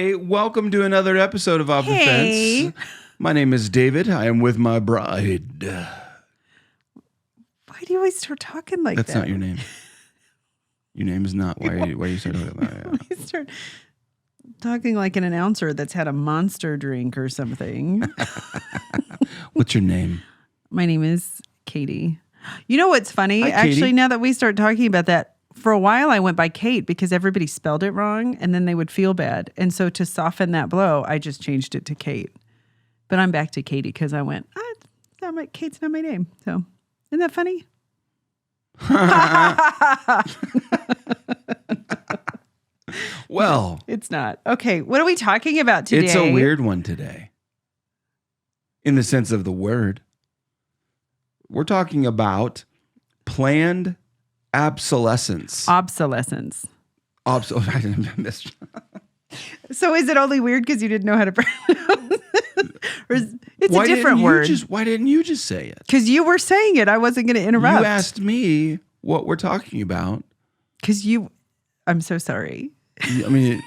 Hi, welcome to another episode of Off the Fence. My name is David. I am with my bride. Why do you always start talking like that? That's not your name. Your name is not. Why are you start talking like that? You start talking like an announcer that's had a monster drink or something. What's your name? My name is Katy. You know what's funny? Hi, Actually, Katy. now that we start talking about that, for a while I went by Kate because everybody spelled it wrong and then they would feel bad. And so to soften that blow, I just changed it to Kate. But I'm back to Katy because I went, Kate's not my name. So isn't that funny? Well, it's not. Okay, what are we talking about today? it's a weird one today. In the sense of the word. We're talking about planned obsolescence. Obsolescence. I missed. So is it only weird because you didn't know how to pronounce it? Or it's a different word? Why didn't you just say it? Because you were saying it. I wasn't going to interrupt. You asked me what we're talking about. Because I'm so sorry. I mean,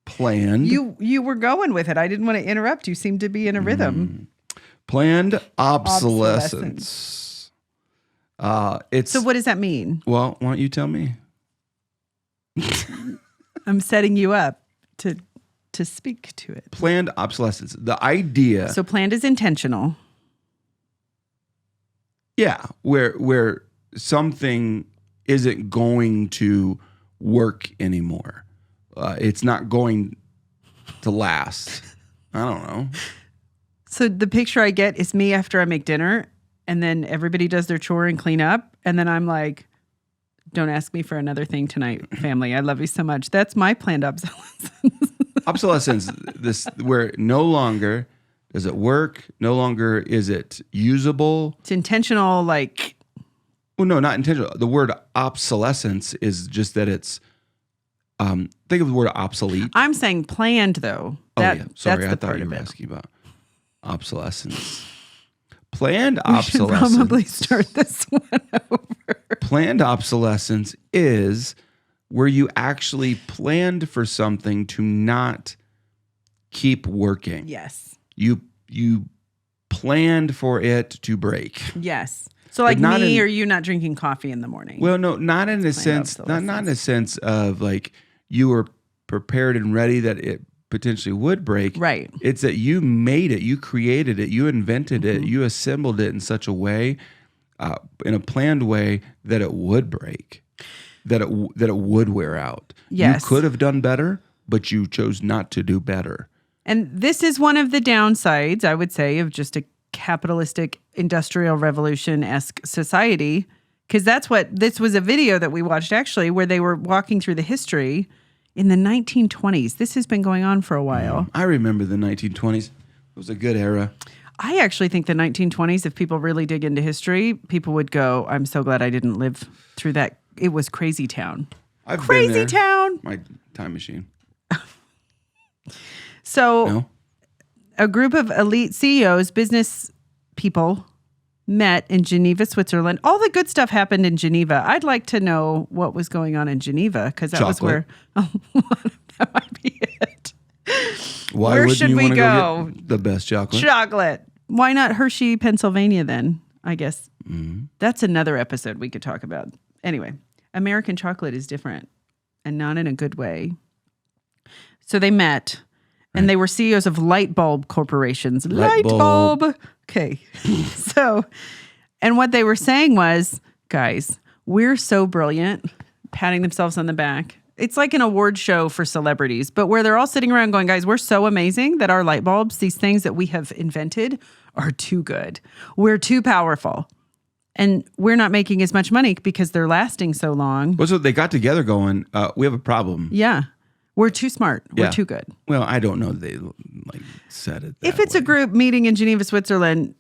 planned. You were going with it. I didn't want to interrupt. You seemed to be in a rhythm. Planned obsolescence. So what does that mean? Well, why don't you tell me? I'm setting you up to speak to it. Planned obsolescence. The idea. So planned is intentional. Yeah, where something isn't going to work anymore. It's not going to last. I don't know. So the picture I get is me after I make dinner, and then everybody does their chore and clean up, and then I'm like, don't ask me for another thing tonight, family. I love you so much. That's my planned obsolescence. Obsolescence, where no longer does it work, no longer is it usable. It's intentional, like... Well, no, not intentional. The word obsolescence is just that it's, think of the word obsolete. I'm saying planned, though. Yeah. Sorry, that's I thought you were asking about obsolescence. Planned obsolescence. We should probably start this one over. Planned obsolescence is where you actually planned for something to not keep working. Yes. You planned for it to break. Yes. So like me or you not drinking coffee in the morning. Well, no, not in a sense, not in a sense of like you were prepared and ready that it potentially would break. Right. It's that you made it, you created it, you invented it, you assembled it in such a way, in a planned way that it would break, that it would wear out. Yes. You could have done better, but you chose not to do better. And this is one of the downsides, I would say, of just a capitalistic industrial revolution-esque society, because this was a video that we watched actually where they were walking through the history in the 1920s. This has been going on for a while. I remember the 1920s. It was a good era. I actually think the 1920s, if people really dig into history, people would go, I'm so glad I didn't live through that. It was crazy town. Crazy town. My time machine. So No? A group of elite CEOs, business people, met in Geneva, Switzerland. All the good stuff happened in Geneva. I'd like to know what was going on in Geneva, because that was where that might be it. Where should we go? Get the best chocolate? Chocolate. Why not Hershey, Pennsylvania then, I guess. That's another episode we could talk about. Anyway, American chocolate is different and not in a good way. So they met. And they were CEOs of light bulb corporations. Light bulb. Okay. So, and what they were saying was, guys, we're so brilliant, patting themselves on the back. It's like an award show for celebrities, but where they're all sitting around going, guys, we're so amazing that our light bulbs, these things that we have invented, are too good. We're too powerful. And we're not making as much money because they're lasting so long. Well, so they got together going, we have a problem. Yeah. We're too smart. We're too good. Well, I don't know. They said it. If it's a group meeting in Geneva, Switzerland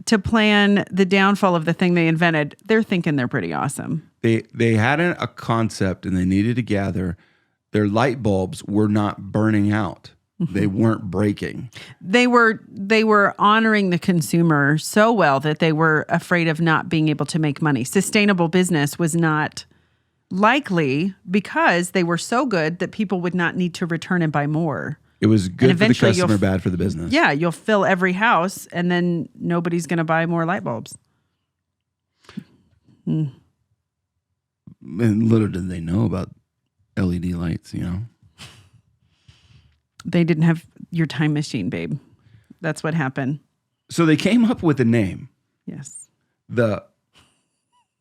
to plan the downfall of the thing they invented, they're thinking they're pretty awesome. They had a concept and they needed to gather. Their light bulbs were not burning out. They weren't breaking. They were honoring the consumer so well that they were afraid of not being able to make money. Sustainable business was not likely because they were so good that people would not need to return and buy more. It was good for the eventually customer, bad for the business. Yeah, you'll fill every house, and then nobody's going to buy more light bulbs. And little did they know about LED lights, They didn't have your time machine, babe. That's what happened. So they came up with a name. Yes.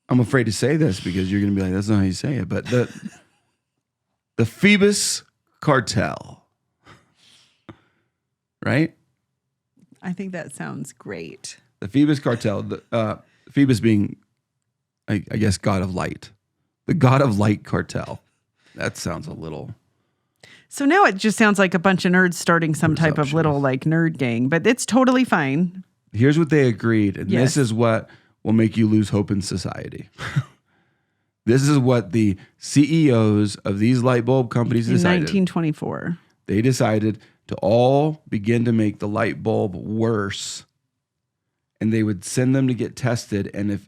I'm afraid to say this because you're going to be like, that's not how you say it, but the Phoebus Cartel. Right? I think that sounds great. The Phoebus Cartel, Phoebus being, I guess, God of Light. The God of Light Cartel. That sounds a little... So now it just sounds like a bunch of nerds starting some type of little like nerd gang, but it's totally fine. Here's what they agreed, and Yes. This is what will make you lose hope in society. This is what the CEOs of these light bulb companies In decided. 1924. They decided to all begin to make the light bulb worse, and they would send them to get tested, and if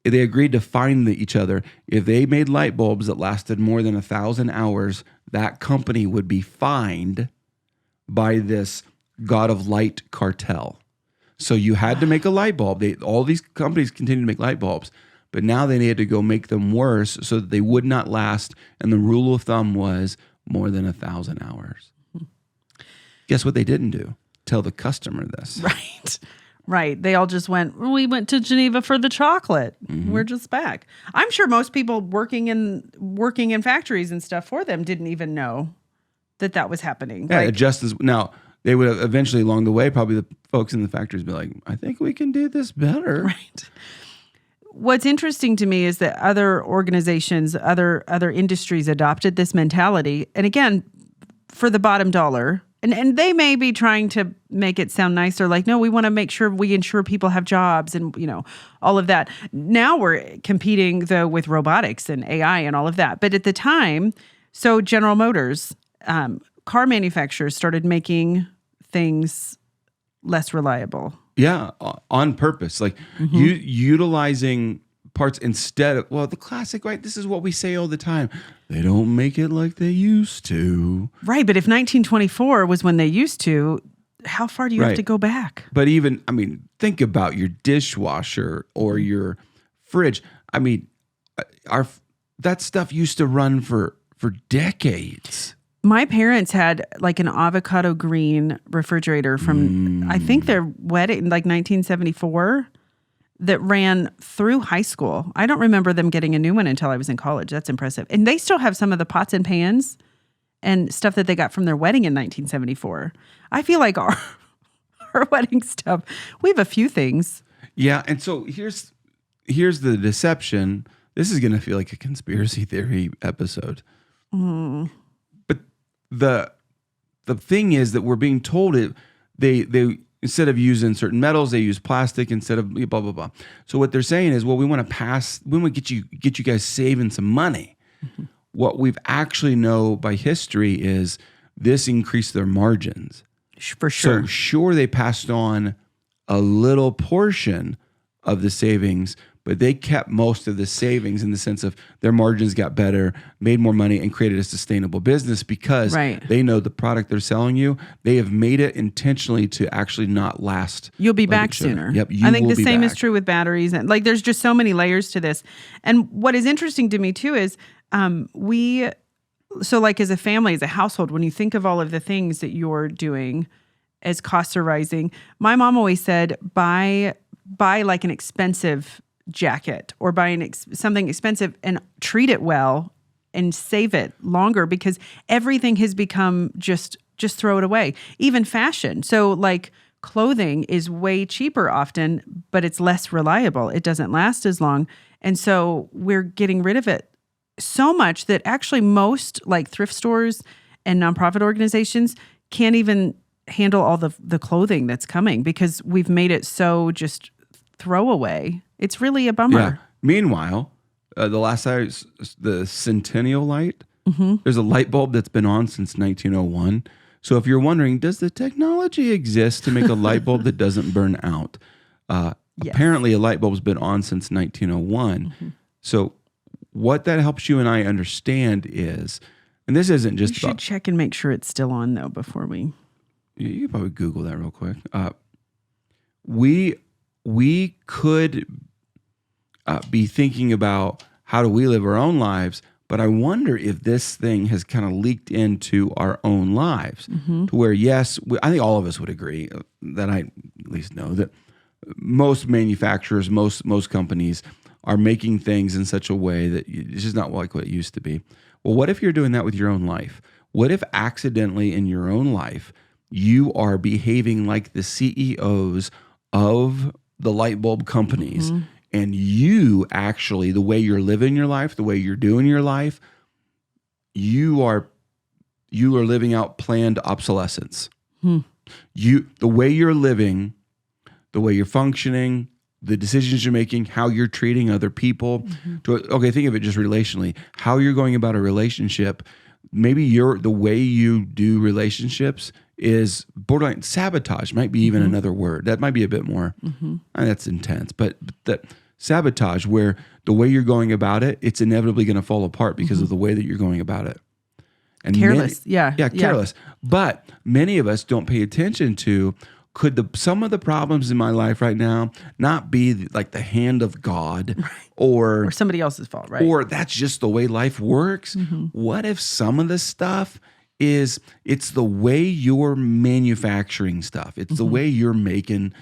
they agreed to fine each other. If they made light bulbs that lasted more than 1,000 hours, that company would be fined by this God of Light cartel. So you had to make a light bulb. All these companies continued to make light bulbs, but now they needed to go make them worse so that they would not last. And the rule of thumb was more than 1,000 hours. Guess what they didn't do? Tell the customer this. Right. They all just we went to Geneva for the chocolate. Mm-hmm. We're just back. I'm sure most people working in factories and stuff for them didn't even know that was happening. Yeah, now they would have eventually along the way, probably the folks in the factories be like, I think we can do this better. Right. What's interesting to me is that other organizations, other industries adopted this mentality. And again, for the bottom dollar. And they may be trying to make it sound nicer, like, no, we want to make sure we ensure people have jobs and, all of that. Now we're competing, though, with robotics and AI and all of that. But at the time, so General Motors, car manufacturers started making things less reliable. Yeah, on purpose. Like utilizing parts instead of, the classic, right? This is what we say all the time. They don't make it like they used to. Right, but if 1924 was when they used to, how far do you have to go back? But even, think about your dishwasher or your fridge. That stuff used to run for decades. My parents had like an avocado green refrigerator from, I think their wedding, like 1974. That ran through high school. I don't remember them getting a new one until I was in college. That's impressive. And they still have some of the pots and pans and stuff that they got from their wedding in 1974. I feel like our wedding stuff, we have a few things. Yeah, and so here's the deception. This is going to feel like a conspiracy theory episode. But the thing is that we're being told they instead of using certain metals, they use plastic instead of blah, blah, blah. So what they're saying is, we want to get you guys saving some money. Mm-hmm. What we've actually know by history is this increased their margins. For sure. So sure, they passed on a little portion of the savings, but they kept most of the savings in the sense of their margins got better, made more money, and created a sustainable business because they know the product they're selling you, they have made it intentionally to actually not last. You'll be back sooner. Yep, I think the same is true with batteries. And like, there's just so many layers to this. And what is interesting to me too is so like as a family, as a household, when you think of all of the things that you're doing as costs are rising, my mom always said, buy like an expensive jacket or buy something expensive and treat it well and save it longer because everything has become just throw it away. Even fashion. So like clothing is way cheaper often, but it's less reliable. It doesn't last as long. And so we're getting rid of it so much that actually most like thrift stores and nonprofit organizations can't even handle all the clothing that's coming because we've made it so just throwaway. It's really a bummer. Yeah. Meanwhile, the last time, the Centennial light, there's a light bulb that's been on since 1901. So if you're wondering, does the technology exist to make a light bulb that doesn't burn out? Yes. Apparently, a light bulb's been on since 1901. So what that helps you and I understand is, and this isn't just We should check and make sure it's still on though before we. You could probably Google that real quick. We could be thinking about how do we live our own lives, but I wonder if this thing has kind of leaked into our own lives to where, yes, I think all of us would agree that I at least know that most manufacturers, most companies are making things in such a way that it's just not like what it used to be. Well, what if you're doing that with your own life? What if accidentally in your own life, you are behaving like the CEOs of the light bulb companies, and you actually, the way you're living your life, the way you're doing your life, you are living out planned obsolescence. The way you're living, the way you're functioning, the decisions you're making, how you're treating other people. Okay, think of it just relationally. How you're going about a relationship. Maybe the way you do relationships is borderline sabotage. Might be even another word. That might be a bit more. That's intense, but that sabotage, where the way you're going about it, it's inevitably going to fall apart because of the way that you're going about it. And Careless, careless. But many of us don't pay attention to, could some of the problems in my life right now not be like the hand of God, or somebody else's fault, right? Or that's just the way life works? What if some of the stuff it's the way you're manufacturing stuff. It's the way you're making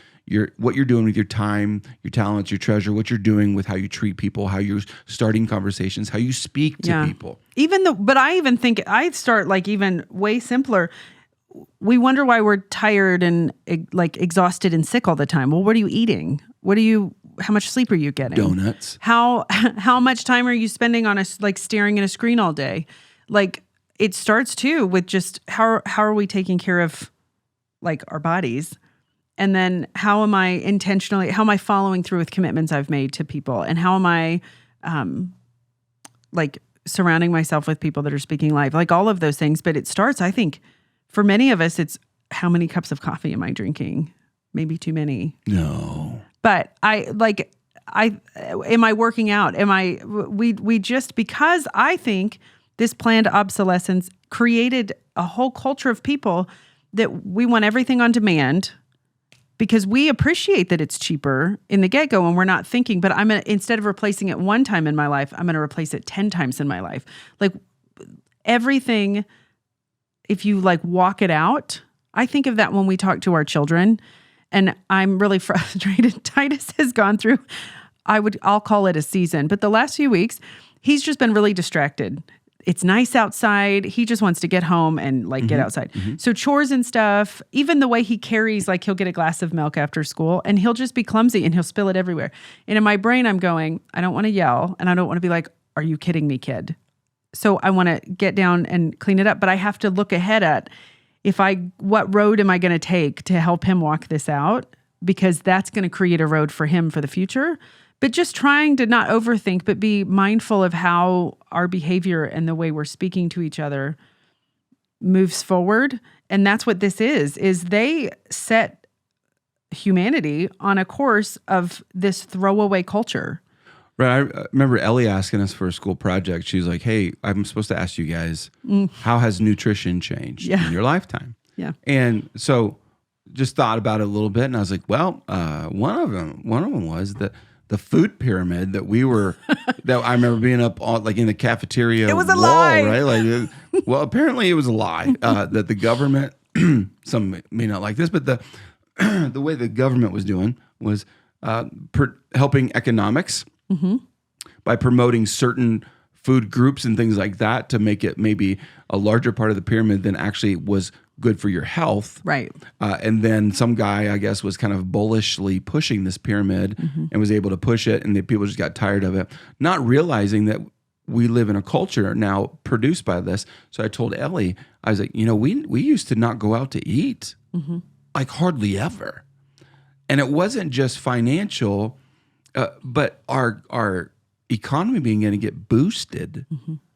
what you're doing with your time, your talents, your treasure, what you're doing with how you treat people, how you're starting conversations, how you speak to people. But I even think I start like even way simpler. We wonder why we're tired and like exhausted and sick all the time. Well, what are you eating? How much sleep are you getting? Donuts. How much time are you spending on staring at a screen all day? Like, it starts too with just how are we taking care of like our bodies? And then how am I following through with commitments I've made to people? And how am I like surrounding myself with people that are speaking life? Like all of those things. But it starts, I think, for many of us, it's how many cups of coffee am I drinking? Maybe too many. No. But am I working out? We just, because I think this planned obsolescence created a whole culture of people that we want everything on demand because we appreciate that it's cheaper in the get-go and we're not thinking, but instead of replacing it one time in my life, I'm going to replace it 10 times in my life. Like everything, if you like walk it out, I think of that when we talk to our children, and I'm really frustrated. Titus has gone through, I'll call it a season, but the last few weeks, he's just been really distracted. It's nice outside. He just wants to get home and like get outside. So chores and stuff, even the way he carries, like he'll get a glass of milk after school and he'll just be clumsy and he'll spill it everywhere. And in my brain, I'm going, I don't want to yell and I don't want to be like, are you kidding me, kid? So I want to get down and clean it up, but I have to look ahead at what road am I going to take to help him walk this out? Because that's going to create a road for him for the future. But just trying to not overthink, but be mindful of how our behavior and the way we're speaking to each other moves forward. And that's what this is they set humanity on a course of this throwaway culture. Right. I remember Ellie asking us for a school project. She's like, hey, I'm supposed to ask you guys, how has nutrition changed in your lifetime? Yeah. And so just thought about it a little bit. And I was like, well, one of them was that the food pyramid that that I remember being up on, like in the cafeteria. It was a wall, lie. Right? Like, well, apparently it was a lie that the government, some may not like this, but the way the government was doing was helping economics by promoting certain food groups and things like that to make it maybe a larger part of the pyramid than actually was good for your health. Right. And then some guy, I guess, was kind of bullishly pushing this pyramid and was able to push it, and the people just got tired of it, not realizing that we live in a culture now produced by this. So I told Ellie, I was like, we used to not go out to eat, like hardly ever. And it wasn't just financial, but our economy being going to get boosted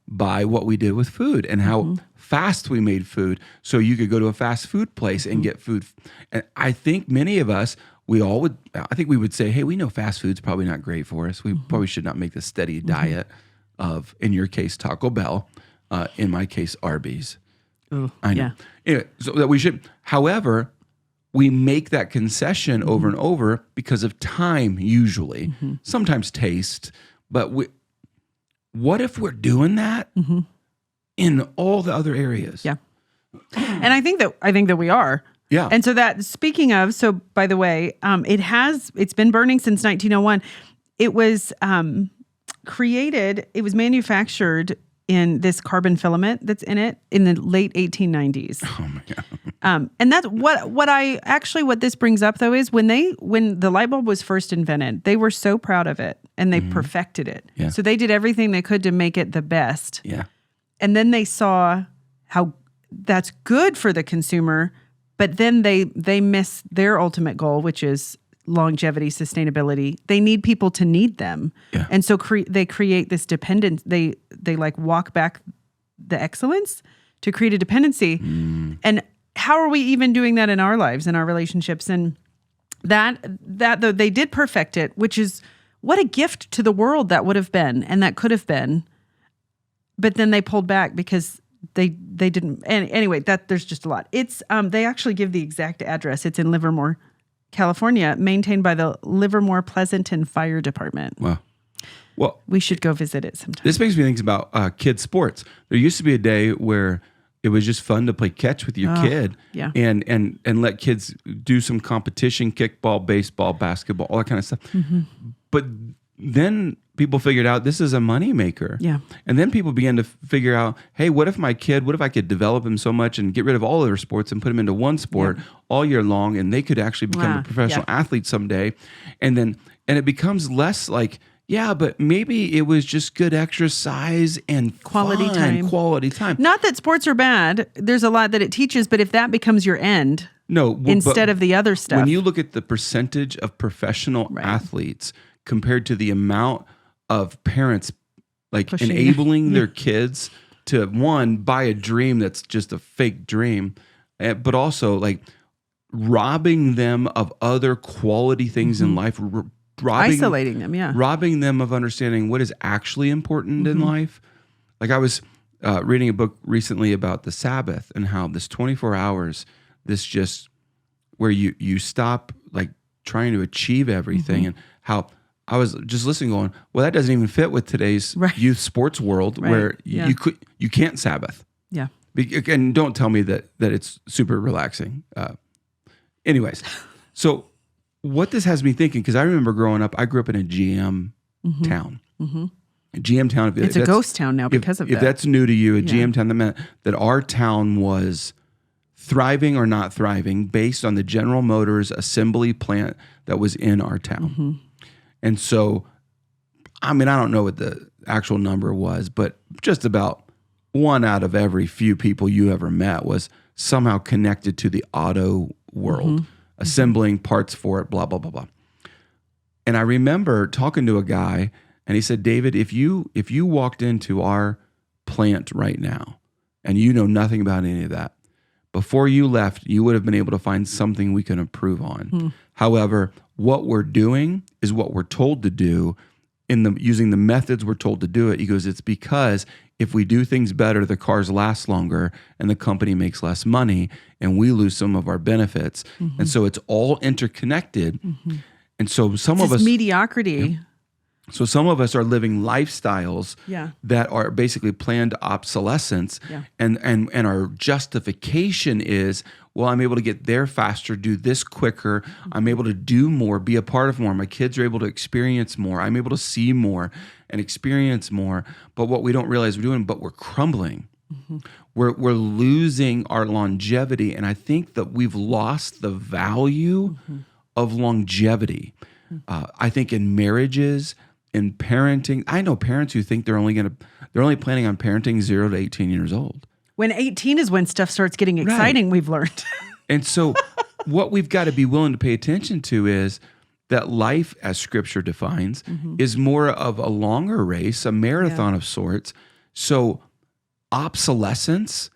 by what we did with food and how fast we made food. So you could go to a fast food place and get food. And I think many of us, we would say, hey, we know fast food's probably not great for us. We probably should not make this steady diet of, in your case, Taco Bell, in my case, Arby's. Ooh, I know. yeah. Anyway, so that we should, however, we make that concession over and over because of time, usually, sometimes taste. But what if we're doing that in all the other areas? Yeah. And I think that we are. Yeah. And so that, speaking of, so by the way, it's been burning since 1901. It was manufactured in this carbon filament that's in it in the late 1890s. Oh my God. And that's what this brings up though is when the light bulb was first invented, they were so proud of it and they perfected it. Yeah. So they did everything they could to make it the best. Yeah. And then they saw how that's good for the consumer, but then they miss their ultimate goal, which is longevity, sustainability. They need people to need them. Yeah. And so they create this dependence. They like walk back the excellence to create a dependency. And how are we even doing that in our lives, in our relationships? And that though they did perfect it, which is what a gift to the world that would have been and that could have been. But then they pulled back because they didn't. And anyway, there's just a lot. It's they actually give the exact address. It's in Livermore, California, maintained by the Livermore Pleasanton Fire Department. Wow. Well, we should go visit it sometime. This makes me think about kids' sports. There used to be a day where it was just fun to play catch with your kid, yeah. and let kids do some competition, kickball, baseball, basketball, all that kind of stuff. But then people figured out this is a moneymaker. Yeah. And then people began to figure out, hey, what if I could develop him so much and get rid of all other sports and put him into one sport all year long, and they could actually become a professional athlete someday. And it becomes less like, yeah, but maybe it was just good exercise and quality time. Not that sports are bad. There's a lot that it teaches, but if that becomes your end, instead of the other stuff. When you look at the percentage of professional athletes compared to the amount of parents enabling their kids to, one, buy a dream that's just a fake dream, but also like robbing them of other quality things in life, isolating them, robbing them of understanding what is actually important in life. Like I was reading a book recently about the Sabbath and how this 24 hours, this just where you stop like trying to achieve everything, and how I was just listening going, well, that doesn't even fit with today's youth sports world where you can't Sabbath. Yeah. And don't tell me that it's super relaxing. Anyways, so what this has me thinking, because I remember growing up, I grew up in a GM town. A GM town. It's a ghost town now because of that. If that's new to you, a GM town, that meant that our town was thriving or not thriving based on the General Motors assembly plant that was in our town. And so, I mean, I don't know what the actual number was, but just about one out of every few people you ever met was somehow connected to the auto world, assembling parts for it, blah, blah, blah, blah. And I remember talking to a guy, and he said, David, if you walked into our plant right now and you know nothing about any of that, before you left, you would have been able to find something we can improve on. However, what we're doing is what we're told to do using the methods we're told to do it. He goes, it's because if we do things better, the cars last longer and the company makes less money and we lose some of our benefits. And so it's all interconnected. And so some of us mediocrity. So some of us are living lifestyles that are basically planned obsolescence, and our justification is, well, I'm able to get there faster, do this quicker, I'm able to do more, be a part of more, my kids are able to experience more, I'm able to see more and experience more. But what we don't realize we're doing, but we're crumbling. We're losing our longevity, and I think that we've lost the value of longevity. I think in marriages, in parenting, I know parents who think they're only planning on parenting 0 to 18 years old. When 18 is when stuff starts getting exciting, we've learned. And so what we've got to be willing to pay attention to is that life, as Scripture defines, is more of a longer race, a marathon of sorts. So obsolescence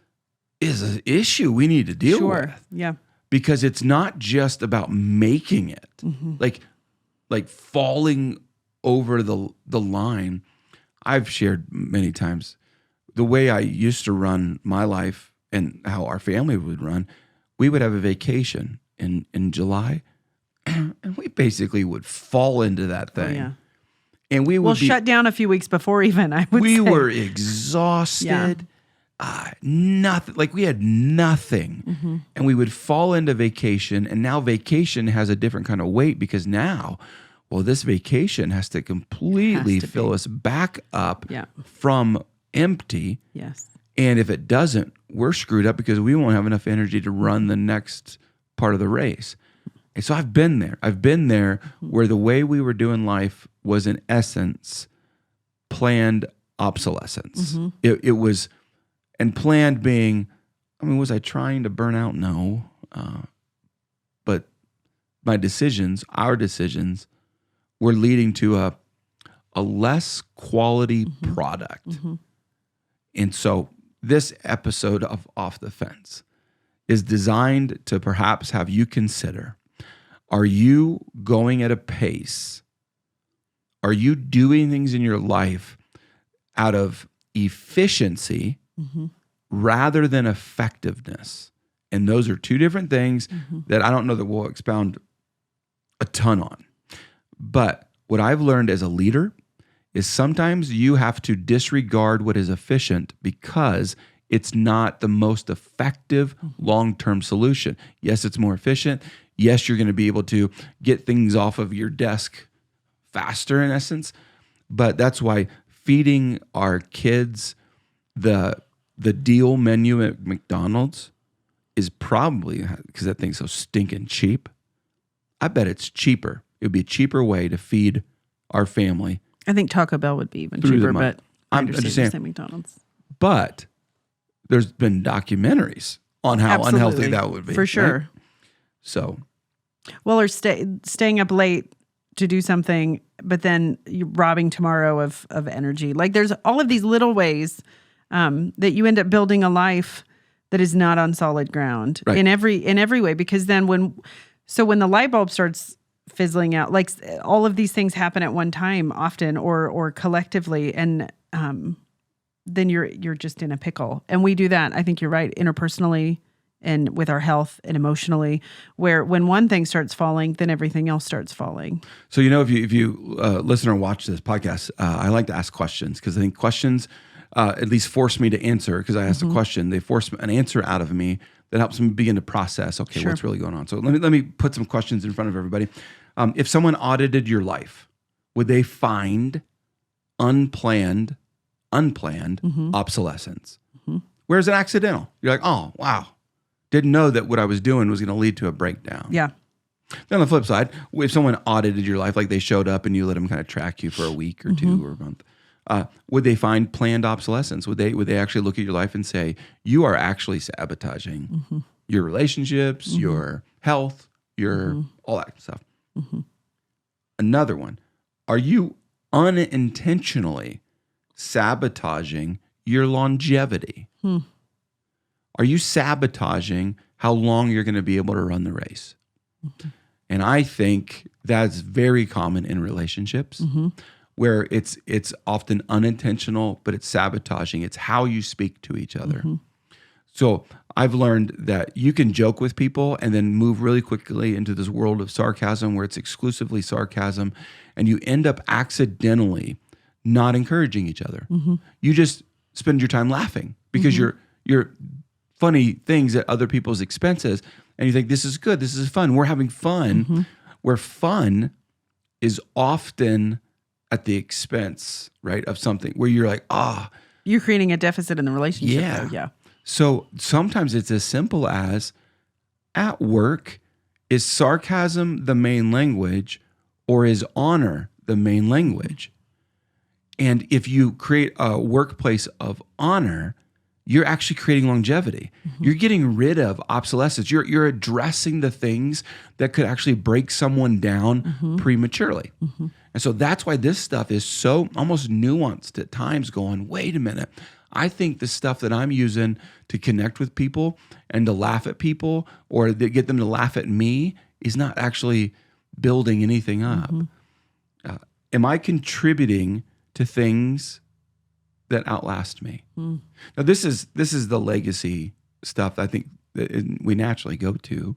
is an issue we need to deal with. Yeah. Because it's not just about making it, like falling over the line. I've shared many times the way I used to run my life and how our family would run. We would have a vacation in July, and we basically would fall into that Oh, thing. yeah. And we would We'll shut down a few weeks before even, I would say. we were exhausted. Nothing, like we had nothing. And we would fall into vacation. And now vacation has a different kind of weight because now, well, this vacation has to completely fill us back up from empty. Yes. And if it doesn't, we're screwed up because we won't have enough energy to run the next part of the race. And so I've been there. I've been there where the way we were doing life was in essence planned obsolescence. It was, and planned being, I mean, was I trying to burn out? No. But my decisions, our decisions, were leading to a less quality product. And so this episode of Off the Fence is designed to perhaps have you consider, are you going at a pace? Are you doing things in your life out of efficiency rather than effectiveness? And those are two different things that I don't know that we'll expound a ton on. But what I've learned as a leader is sometimes you have to disregard what is efficient because it's not the most effective long-term solution. Yes, it's more efficient. Yes, you're going to be able to get things off of your desk faster in essence. But that's why feeding our kids the deal menu at McDonald's is probably, because that thing's so stinking cheap, I bet it's cheaper. It would be a cheaper way to feed our family. I think Taco Bell would be even Through the cheaper, month. but I I'm understand just you're saying. saying McDonald's. But there's been documentaries on how unhealthy that would be. For sure. Right? So, well, or staying up late to do something, but then you're robbing tomorrow of energy. Like there's all of these little ways that you end up building a life that is not on solid ground in every way. Because then when the light bulb starts fizzling out, like all of these things happen at one time often or collectively, and then you're just in a pickle. And we do that, I think you're right, interpersonally and with our health and emotionally, where when one thing starts falling, then everything else starts falling. So, if you listen or watch this podcast, I like to ask questions because I think questions at least force me to answer, because I asked a question. They force an answer out of me that helps me begin to process, okay, what's really going on? So let me put some questions in front of everybody. If someone audited your life, would they find unplanned obsolescence? Where's it accidental? You're like, oh, wow. Didn't know that what I was doing was going to lead to a breakdown. Yeah. Then on the flip side, if someone audited your life, like they showed up and you let them kind of track you for a week or two or a month, would they find planned obsolescence? Would they actually look at your life and say, you are actually sabotaging your relationships, your health, your all that stuff? Another one, are you unintentionally sabotaging your longevity? Are you sabotaging how long you're going to be able to run the race? And I think that's very common in relationships where it's often unintentional, but it's sabotaging. It's how you speak to each other. So I've learned that you can joke with people and then move really quickly into this world of sarcasm where it's exclusively sarcasm, and you end up accidentally not encouraging each other. You just spend your time laughing because you're funny things at other people's expenses, and you think, this is good, this is fun, we're having fun, where fun is often at the expense, right, of something where you're like, you're creating a deficit in the relationship. Though. Yeah. So sometimes it's as simple as, at work, is sarcasm the main language or is honor the main language? And if you create a workplace of honor, you're actually creating longevity. You're getting rid of obsolescence. You're addressing the things that could actually break someone down prematurely. And so that's why this stuff is so almost nuanced at times, going, wait a minute, I think the stuff that I'm using to connect with people and to laugh at people or to get them to laugh at me is not actually building anything up. Am I contributing to things that outlast me. Now, this is the legacy stuff I think that we naturally go to.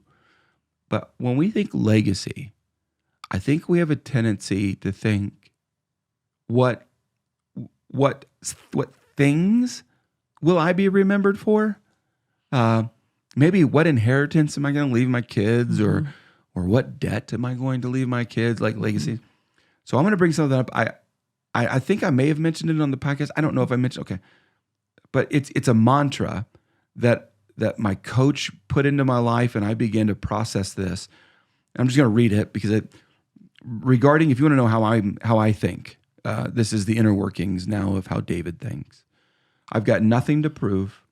But when we think legacy, I think we have a tendency to think, what things will I be remembered for? Maybe what inheritance am I going to leave my kids, or what debt am I going to leave my kids, like legacy? So I'm going to bring something up. I think I may have mentioned it on the podcast. I don't know if I mentioned. Okay, but it's a mantra that my coach put into my life, and I began to process this. I'm just going to read it because regarding, if you want to know how I think, this is the inner workings now of how David thinks. I've got nothing to prove,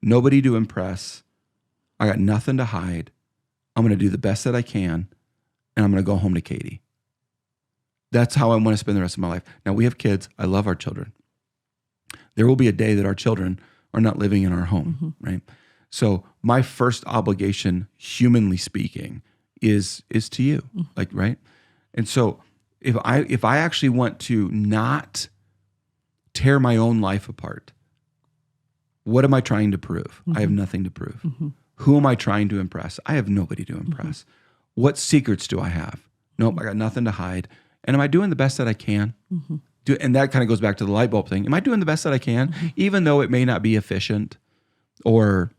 nobody to impress. I got nothing to hide. I'm going to do the best that I can, and I'm going to go home to Katy. That's how I want to spend the rest of my life. Now, we have kids. I love our children. There will be a day that our children are not living in our home, right? So my first obligation, humanly speaking, is to you, like, right? And so if I actually want to not tear my own life apart, what am I trying to prove? I have nothing to prove. Who am I trying to impress? I have nobody to impress. What secrets do I have? Nope, I got nothing to hide. And am I doing the best that I can? And that kind of goes back to the light bulb thing. Am I doing the best that I can, even though it may not be efficient, or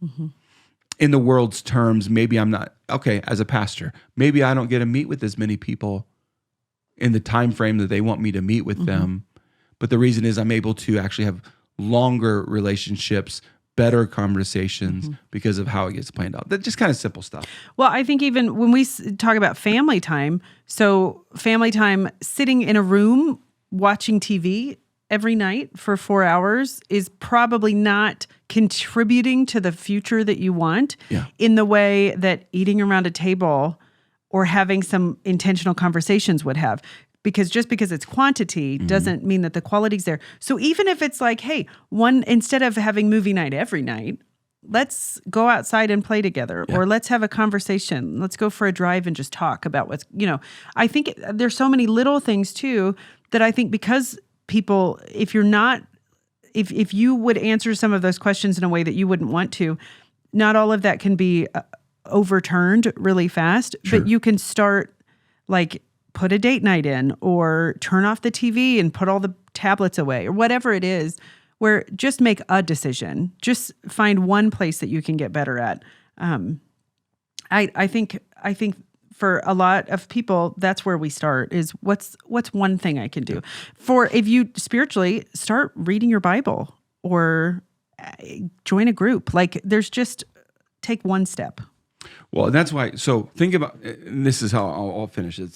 in the world's terms, maybe I'm not, okay, as a pastor, maybe I don't get to meet with as many people in the time frame that they want me to meet with them. But the reason is I'm able to actually have longer relationships, better conversations because of how it gets planned out. That's just kind of simple stuff. Well, I think even when we talk about family time, so family time, sitting in a room watching TV every night for 4 hours is probably not contributing to the future that you want in the way that eating around a table or having some intentional conversations would have. Because just because it's quantity doesn't mean that the quality's there. So even if it's like, hey, instead of having movie night every night, let's go outside and play together, or let's have a conversation. Let's go for a drive and just talk about what's, I think there's so many little things too that I think, because people, if you would answer some of those questions in a way that you wouldn't want to, not all of that can be overturned really fast, but you can start, like, put a date night in, or turn off the TV and put all the tablets away, or whatever it is, where just make a decision. Just find one place that you can get better at. I think for a lot of people, that's where we start, is what's one thing I can do. For if you spiritually, start reading your Bible or join a group. Like, there's just, take one step. Well, and that's why, so think about, and this is how I'll finish it.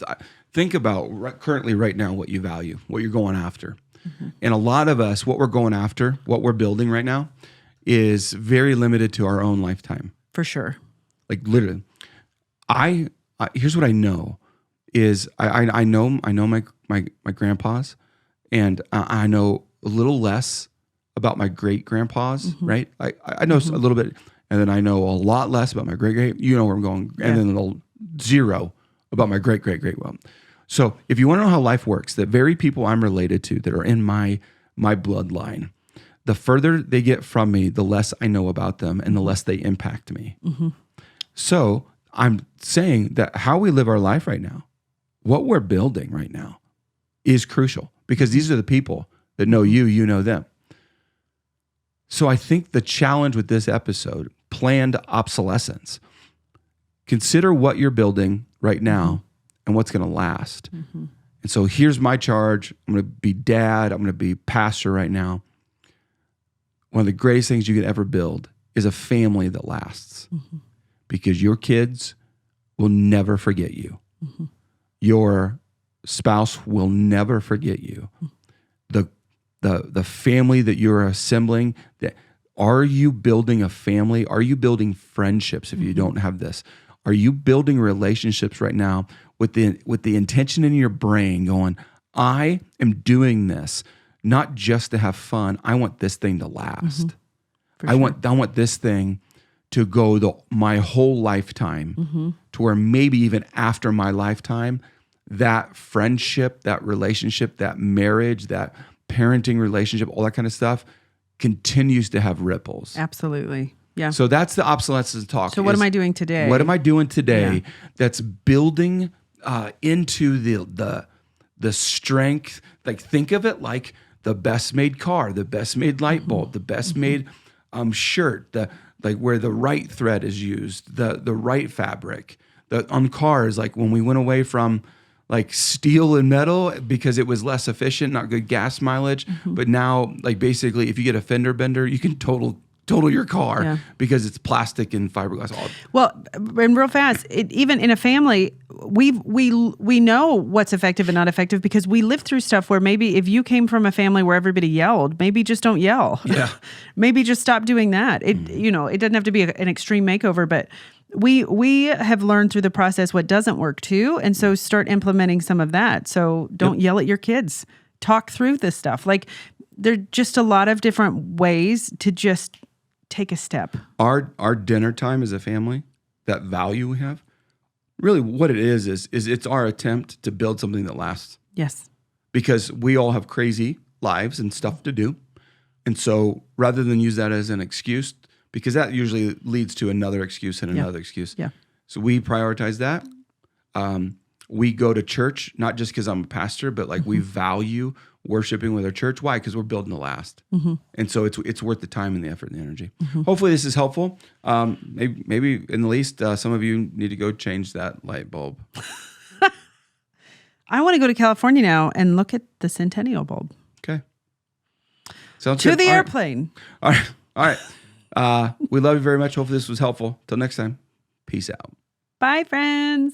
Think about currently right now what you value, what you're going after. And a lot of us, what we're going after, what we're building right now is very limited to our own lifetime. For sure. Like, literally. Here's what I know is I know my grandpas, and I know a little less about my great grandpas, right? I know a little bit, and then I know a lot less about my great, you know where I'm going, and then zero about my great. Well, so if you want to know how life works, the very people I'm related to that are in my bloodline, the further they get from me, the less I know about them and the less they impact me. So I'm saying that how we live our life right now, what we're building right now, is crucial, because these are the people that know you know them. So I think the challenge with this episode, planned obsolescence, consider what you're building right now and what's going to last. And so here's my charge. I'm going to be dad. I'm going to be pastor right now. One of the greatest things you could ever build is a family that lasts, because your kids will never forget you. Your spouse will never forget you. The family that you're assembling, are you building a family? Are you building friendships if you don't have this? Are you building relationships right now with the intention in your brain going, I am doing this not just to have fun. I want this thing to last. I want this thing to go my whole lifetime, to where maybe even after my lifetime, that friendship, that relationship, that marriage, that parenting relationship, all that kind of stuff continues to have ripples. Absolutely. Yeah. So that's the obsolescence talk. So what am I doing today? What am I doing today that's building into the strength? Like, think of it like the best made car, the best made light bulb, the best made shirt, like where the right thread is used, the right fabric. On cars, like when we went away from like steel and metal because it was less efficient, not good gas mileage. But now, like basically, if you get a fender bender, you can total your car because it's plastic and fiberglass. Well, and real fast, even in a family, we know what's effective and not effective because we live through stuff where maybe if you came from a family where everybody yelled, maybe just don't yell. Yeah. Maybe just stop doing that. It it doesn't have to be an extreme makeover, but we have learned through the process what doesn't work too, and so start implementing some of that. So don't yell at your kids. Talk through this stuff. Like there's just a lot of different ways to just take a step. Our dinner time as a family, that value we have, really what it is it's our attempt to build something that lasts. Yes. Because we all have crazy lives and stuff to do. And so rather than use that as an excuse, because that usually leads to another excuse and another excuse. Yeah. So we prioritize that. We go to church, not just because I'm a pastor, but like we value worshiping with our church. Why? Because we're building to last. And so it's worth the time and the effort and the energy. Hopefully this is helpful. Maybe in the least, some of you need to go change that light bulb. I want to go to California now and look at the Centennial bulb. Okay. Sounds to good. the All airplane. Right. All right. We love you very much. Hopefully this was helpful. Till next time. Peace out. Bye, friends.